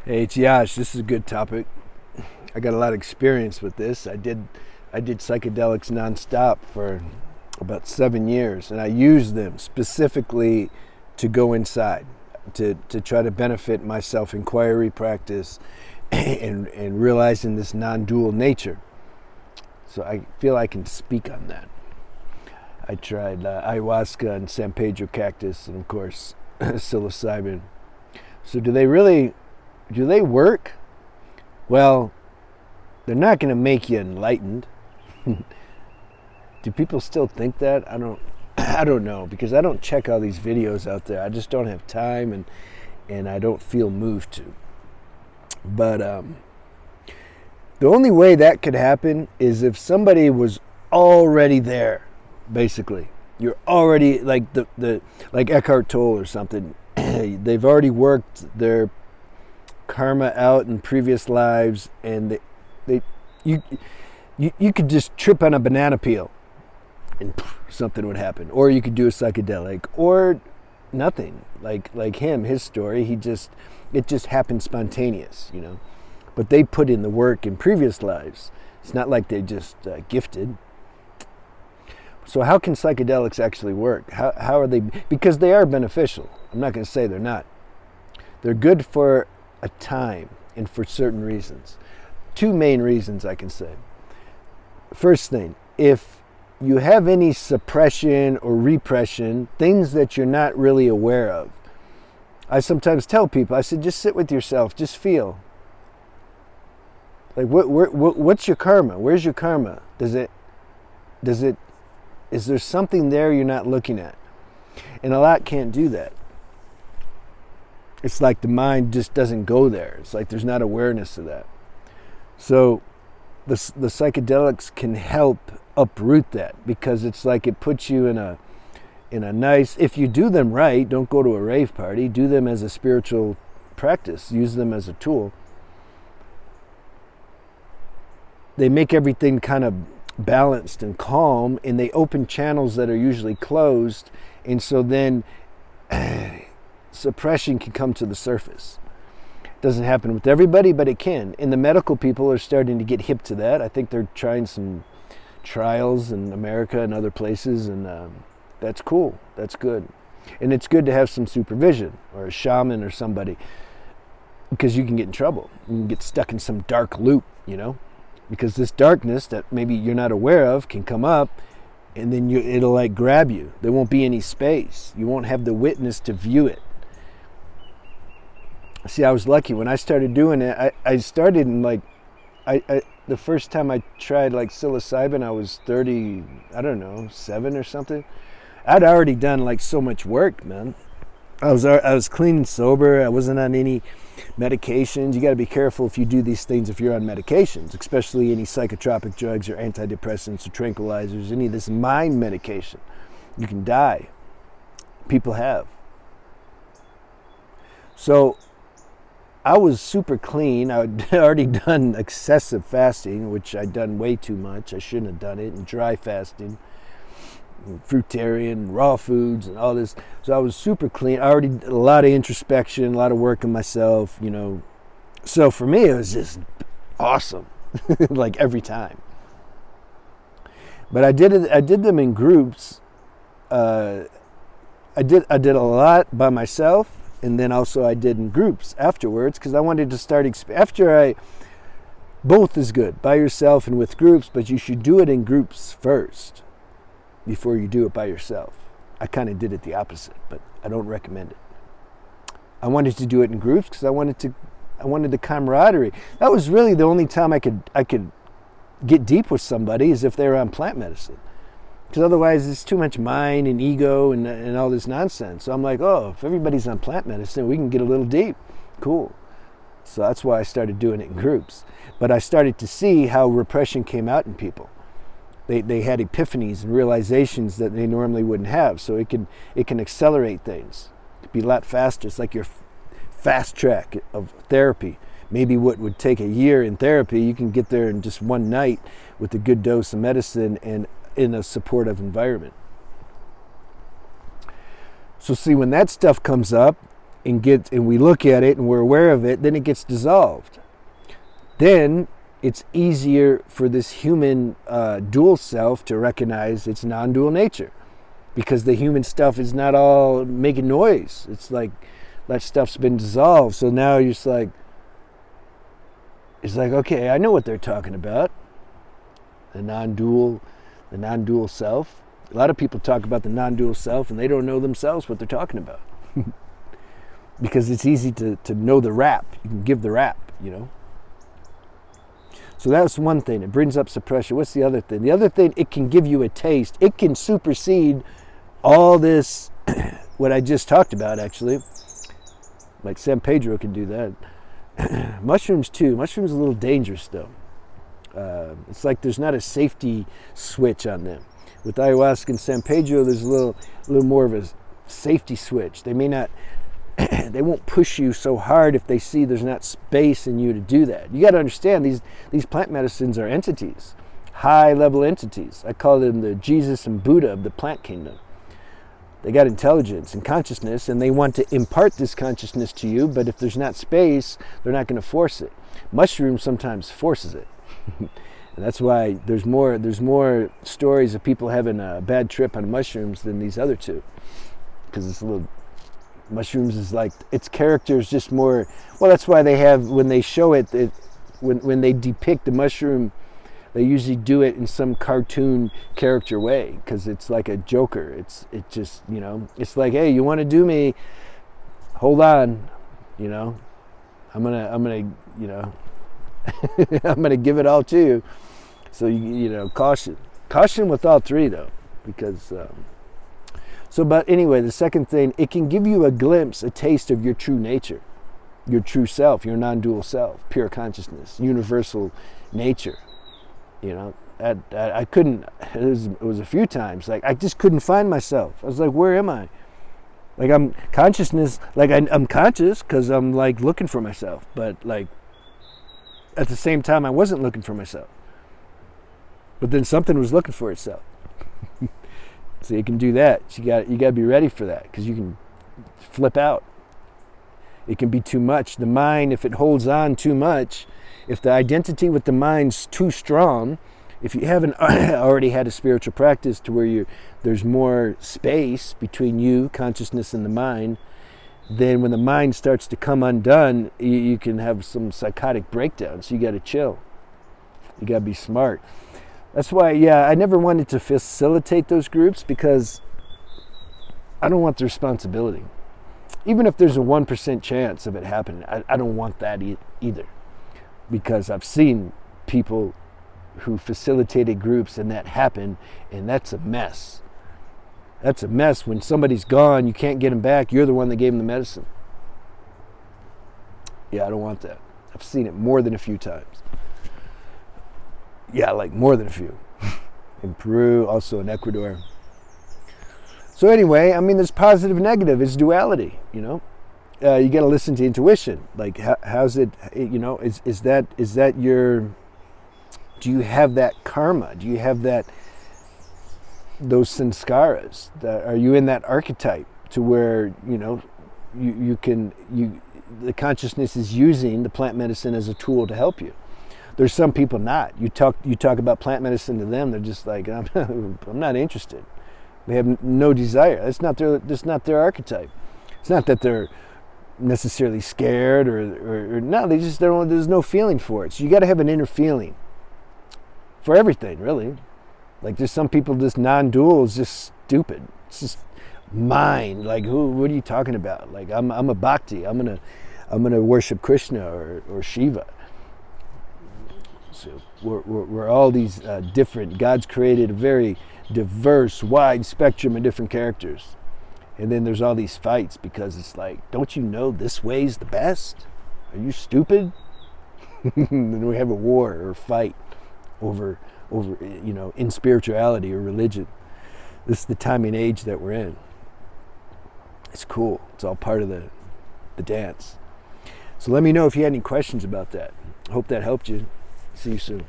Hey, it's Yash. This is a good topic. I got a lot of experience with this. I did psychedelics nonstop for about 7 years, and I used them specifically to go inside, to try to benefit my self-inquiry practice and realizing this non-dual nature. So I feel I can speak on that. I tried ayahuasca and San Pedro cactus, and of course psilocybin. So do they work? Well, they're not going to make you enlightened. Do people still think that? I don't know, because I don't check all these videos out there. I just don't have time, and I don't feel moved to. But the only way that could happen is if somebody was already there, basically. You're already like Eckhart Tolle or something. They've already worked their karma out in previous lives, and you could just trip on a banana peel and something would happen, or you could do a psychedelic, or nothing. Like him, his story, it just happened spontaneous. But they put in the work in previous lives. It's not like they just gifted. So how can psychedelics actually work? How are they? Because they are beneficial. I'm not going to say they're not. They're good for a time and for certain reasons. Two main reasons I can say. First thing, if you have any suppression or repression, things that you're not really aware of, I sometimes tell people, I said, just sit with yourself, just feel. Like, what's your karma? Where's your karma? Is there something there you're not looking at? And a lot can't do that. It's like the mind just doesn't go there. It's like there's not awareness of that. So the psychedelics can help uproot that, because it's like it puts you in a nice, if you do them right, don't go to a rave party, do them as a spiritual practice, use them as a tool. They make everything kind of balanced and calm, and they open channels that are usually closed, and so then suppression can come to the surface. It doesn't happen with everybody, but it can. And the medical people are starting to get hip to that. I think they're trying some trials in America and other places, and that's cool. That's good. And it's good to have some supervision, or a shaman or somebody, because you can get in trouble. You can get stuck in some dark loop, because this darkness that maybe you're not aware of can come up, and then it'll like grab you. There won't be any space. You won't have the witness to view it. See, I was lucky when I started doing it. I started in the first time I tried like psilocybin, I was 30, I don't know, 7 or something. I'd already done like so much work, man. I was clean and sober. I wasn't on any medications. You got to be careful if you do these things if you're on medications, especially any psychotropic drugs or antidepressants or tranquilizers, any of this mind medication. You can die. People have. So I was super clean. I'd already done excessive fasting, which I'd done way too much. I shouldn't have done it, and dry fasting, and fruitarian, raw foods, and all this. So I was super clean. I already did a lot of introspection, a lot of work on myself, So for me, it was just awesome, like every time. But I did them in groups. I did a lot by myself. And then also I did in groups afterwards, because I wanted to start, both is good, by yourself and with groups, but you should do it in groups first before you do it by yourself. I kind of did it the opposite, but I don't recommend it. I wanted to do it in groups because I wanted the camaraderie. That was really the only time I could get deep with somebody, is if they were on plant medicine. Because otherwise it's too much mind and ego and all this nonsense. So I'm like, if everybody's on plant medicine, we can get a little deep. Cool. So that's why I started doing it in groups. But I started to see how repression came out in people. They had epiphanies and realizations that they normally wouldn't have. So it can accelerate things. It could be a lot faster. It's like your fast track of therapy. Maybe what would take a year in therapy, you can get there in just one night with a good dose of medicine and in a supportive environment. So see, when that stuff comes up, and we look at it and we're aware of it, then it gets dissolved. Then it's easier for this human dual self to recognize its non-dual nature, because the human stuff is not all making noise. It's like that stuff's been dissolved. So now you're just like, it's like, okay, I know what they're talking about. The non-dual self. A lot of people talk about the non-dual self and they don't know themselves what they're talking about. Because it's easy to know the rap. You can give the rap, you know. So that's one thing. It brings up suppression. What's the other thing? The other thing, it can give you a taste. It can supersede all this, what I just talked about, actually. Like San Pedro can do that. Mushrooms too. Mushrooms are a little dangerous though. It's like there's not a safety switch on them. With ayahuasca and San Pedro, there's a little more of a safety switch. They may not, they won't push you so hard if they see there's not space in you to do that. You got to understand, these plant medicines are entities, high-level entities. I call them the Jesus and Buddha of the plant kingdom. They got intelligence and consciousness, and they want to impart this consciousness to you, but if there's not space, they're not going to force it. Mushroom sometimes forces it. And that's why there's more stories of people having a bad trip on mushrooms than these other two. Because it's a little... Mushrooms is like, its character is just more... Well, that's why they have, when they show it, when they depict the mushroom, they usually do it in some cartoon character way, because it's like a joker. It just, you know, it's like, hey, you want to do me? Hold on, you know, I'm gonna, you know, I'm gonna give it all to you. So you know, caution with all three though, because. So, but anyway, the second thing, it can give you a glimpse, a taste of your true nature, your true self, your non-dual self, pure consciousness, universal nature. You know, I couldn't, it was a few times, like I just couldn't find myself. I was like, where am I? Like I'm consciousness, like I'm conscious because I'm like looking for myself, but like at the same time I wasn't looking for myself. But then something was looking for itself. So you can do that. You got to be ready for that, because you can flip out. It can be too much. The mind, if it holds on too much, if the identity with the mind's too strong, if you haven't already had a spiritual practice to where there's more space between you, consciousness, and the mind, then when the mind starts to come undone, you can have some psychotic breakdowns. So you got to chill. You got to be smart. That's why, yeah, I never wanted to facilitate those groups, because I don't want the responsibility. Even if there's a 1% chance of it happening, I don't want that either. Because I've seen people who facilitated groups and that happened, and that's a mess. That's a mess. When somebody's gone, you can't get them back, you're the one that gave them the medicine. Yeah, I don't want that. I've seen it more than a few times. Yeah, like more than a few. In Peru, also in Ecuador. So anyway, I mean, there's positive and negative. It's duality, you know. You got to listen to intuition. Like, how's it, you know, is that your, do you have that karma? Do you have those sanskaras? Are you in that archetype to where, you know, the consciousness is using the plant medicine as a tool to help you? There's some people not. You talk about plant medicine to them, they're just like, I'm not interested. They have no desire. That's not their archetype. It's not that they're necessarily scared or no, they just don't. There's no feeling for it. So you got to have an inner feeling for everything, really. Like there's some people, this non-dual is just stupid. It's just mind. Like what are you talking about? Like I'm a bhakti. I'm gonna worship Krishna or Shiva. So we're all these different. God's created a very diverse, wide spectrum of different characters. And then there's all these fights because it's like, don't you know this way's the best? Are you stupid? Then we have a war or a fight over, you know, in spirituality or religion. This is the time and age that we're in. It's cool. It's all part of the dance. So let me know if you had any questions about that. I hope that helped you. See you soon.